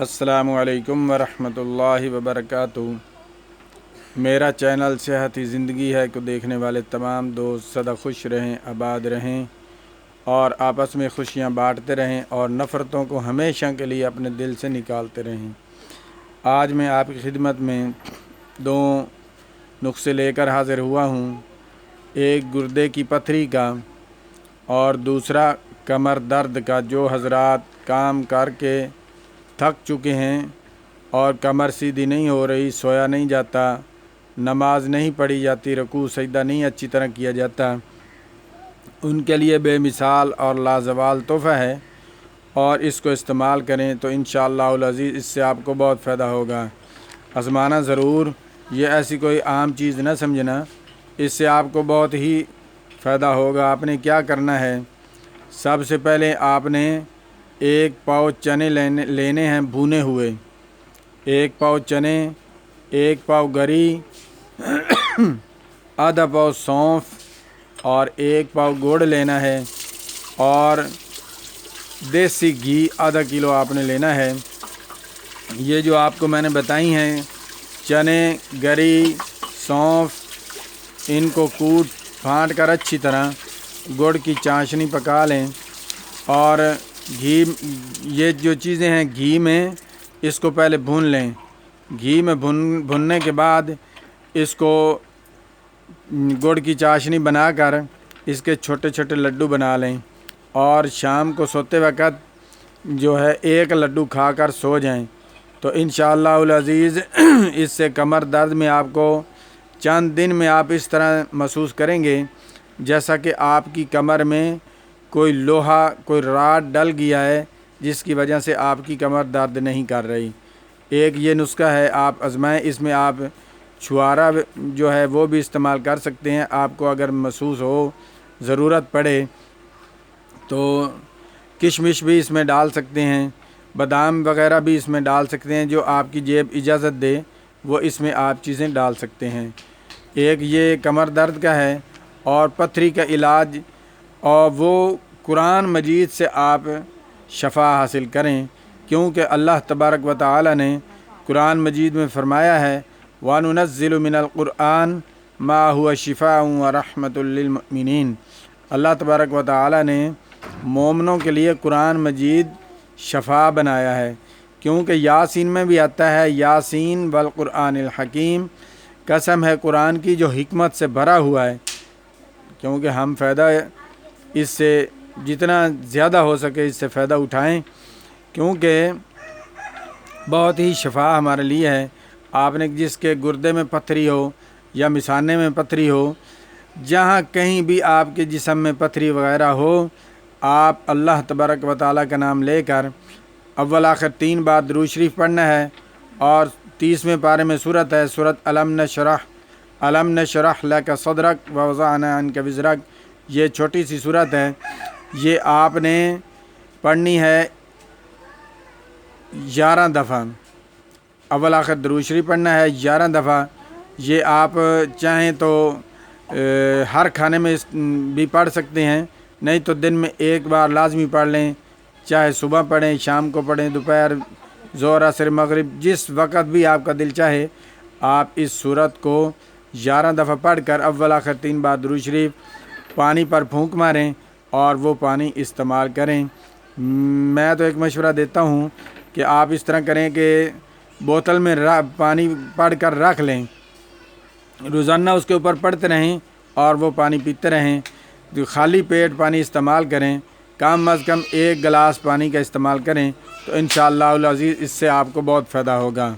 السلام علیکم ورحمۃ اللہ وبرکاتہ۔ میرا چینل صحت ہی زندگی ہے کو دیکھنے والے تمام دوست سدا خوش رہیں، آباد رہیں اور آپس میں خوشیاں بانٹتے رہیں اور نفرتوں کو ہمیشہ کے لیے اپنے دل سے نکالتے رہیں۔ آج میں آپ کی خدمت میں دو نسخے لے کر حاضر ہوا ہوں، ایک گردے کی پتھری کا اور دوسرا کمر درد کا۔ جو حضرات کام کر کے تھک چکے ہیں اور کمر سیدھی نہیں ہو رہی، سویا نہیں جاتا، نماز نہیں پڑھی جاتی، رکوع سجدہ نہیں اچھی طرح کیا جاتا، ان کے لیے بے مثال اور لازوال تحفہ ہے، اور اس کو استعمال کریں تو انشاءاللہ العزیز اس سے آپ کو بہت فائدہ ہوگا۔ آزمانا ضرور، یہ ایسی کوئی عام چیز نہ سمجھنا، اس سے آپ کو بہت ہی فائدہ ہوگا۔ آپ نے کیا کرنا ہے، سب سے پہلے آپ نے ایک پاؤ چنے لینے ہیں بھونے ہوئے، ایک پاؤ چنے، ایک پاؤ گری، آدھا پاؤ سونف اور ایک پاؤ گڑ لینا ہے، اور دیسی گھی آدھا کلو آپ نے لینا ہے۔ یہ جو آپ کو میں نے بتائی ہیں چنے، گری، سونف، ان کو کوٹ پھاٹ کر اچھی طرح گڑ کی چاشنی پکا لیں، اور گھی، یہ جو چیزیں ہیں گھی میں اس کو پہلے بھون لیں۔ گھی میں بھوننے کے بعد اس کو گڑ کی چاشنی بنا کر اس کے چھوٹے چھوٹے لڈو بنا لیں، اور شام کو سوتے وقت جو ہے ایک لڈو کھا کر سو جائیں تو انشاءاللہ العزیز اس سے کمر درد میں آپ کو چند دن میں آپ اس طرح محسوس کریں گے جیسا کہ آپ کی کمر میں کوئی لوہا، کوئی راڈ ڈل گیا ہے، جس کی وجہ سے آپ کی کمر درد نہیں کر رہی۔ ایک یہ نسخہ ہے، آپ آزمائیں۔ اس میں آپ چھوارا جو ہے وہ بھی استعمال کر سکتے ہیں، آپ کو اگر محسوس ہو، ضرورت پڑے تو کشمش بھی اس میں ڈال سکتے ہیں، بادام وغیرہ بھی اس میں ڈال سکتے ہیں، جو آپ کی جیب اجازت دے وہ اس میں آپ چیزیں ڈال سکتے ہیں۔ ایک یہ کمر درد کا ہے، اور پتھری کا علاج، اور وہ قرآن مجید سے آپ شفا حاصل کریں، کیونکہ اللہ تبارک و تعالی نے قرآن مجید میں فرمایا ہے وَنُنَزِّلُ مِنَ الْقُرْآنِ مَا هُوَ شِفَاءٌ وَرَحْمَةٌ لِّلْمُؤْمِنِينَ۔ اللہ تبارک و تعالی نے مومنوں کے لیے قرآن مجید شفا بنایا ہے، کیونکہ یاسین میں بھی آتا ہے یاسین والقرآن الحکیم، قسم ہے قرآن کی جو حکمت سے بھرا ہوا ہے، کیونکہ ہم فائدہ اس سے جتنا زیادہ ہو سکے اس سے فائدہ اٹھائیں، کیونکہ بہت ہی شفا ہمارے لیے ہے۔ آپ نے جس کے گردے میں پتھری ہو یا مثانے میں پتھری ہو، جہاں کہیں بھی آپ کے جسم میں پتھری وغیرہ ہو، آپ اللہ تبارک و تعالیٰ کا نام لے کر اول آخر 3 بار درود شریف پڑھنا ہے، اور 30ویں پارے میں سورت ہے، سورت الم نشرح لک صدرک ووضعنا عنک وزرک۔ یہ چھوٹی سی سورت ہے، یہ آپ نے پڑھنی ہے 11 دفعہ، اول آخر درود شریف پڑھنا ہے 11 دفعہ۔ یہ آپ چاہیں تو ہر کھانے میں بھی پڑھ سکتے ہیں، نہیں تو دن میں ایک بار لازمی پڑھ لیں، چاہے صبح پڑھیں، شام کو پڑھیں، دوپہر، ظہر، عصر، مغرب، جس وقت بھی آپ کا دل چاہے آپ اس سورت کو 11 دفعہ پڑھ کر اول آخر 3 بار درود شریف پانی پر پھونک ماریں اور وہ پانی استعمال کریں۔ میں تو ایک مشورہ دیتا ہوں کہ آپ اس طرح کریں کہ بوتل میں پانی پڑھ کر رکھ لیں، روزانہ اس کے اوپر پڑھتے رہیں اور وہ پانی پیتے رہیں۔ خالی پیٹ پانی استعمال کریں، کم از کم 1 گلاس پانی کا استعمال کریں تو انشاءاللہ العزیز اس سے آپ کو بہت فائدہ ہوگا۔